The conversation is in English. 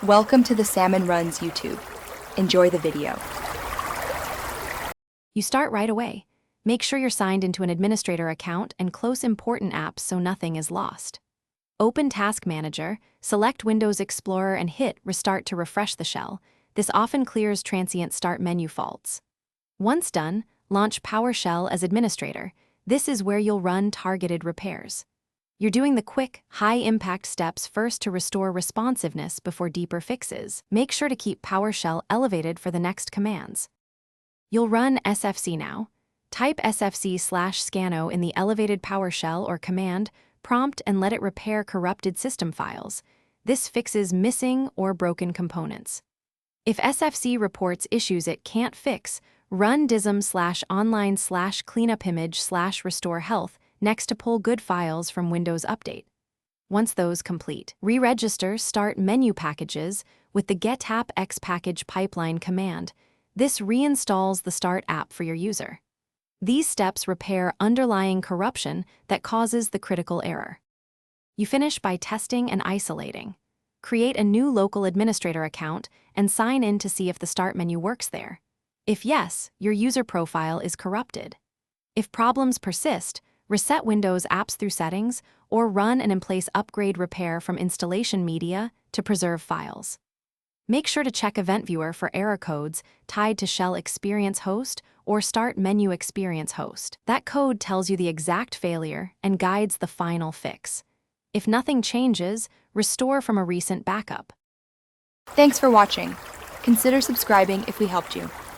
Welcome to the Salmon Runs YouTube. Enjoy the video. You start right away. Make sure you're signed into an administrator account and close important apps so nothing is lost. Open Task Manager, select Windows Explorer and hit Restart to refresh the shell. This often clears transient start menu faults. Once done, launch PowerShell as administrator. This is where you'll run targeted repairs. You're doing the quick, high-impact steps first to restore responsiveness before deeper fixes. Make sure to keep PowerShell elevated for the next commands. You'll run SFC now. Type SFC/scano in the elevated PowerShell or command prompt and let it repair corrupted system files. This fixes missing or broken components. If SFC reports issues it can't fix, run dism/online/cleanupimage/restore health next to pull good files from Windows Update. Once those complete, re-register Start Menu Packages with the getapp xpackage pipeline command. This reinstalls the Start app for your user. These steps repair underlying corruption that causes the critical error. You finish by testing and isolating. Create a new local administrator account and sign in to see if the Start menu works there. If yes, your user profile is corrupted. If problems persist, reset Windows apps through settings or run an in-place upgrade repair from installation media to preserve files. Make sure to check Event Viewer for error codes tied to Shell Experience Host or Start Menu Experience Host. That code tells you the exact failure and guides the final fix. If nothing changes, restore from a recent backup. Thanks for watching. Consider subscribing if we helped you.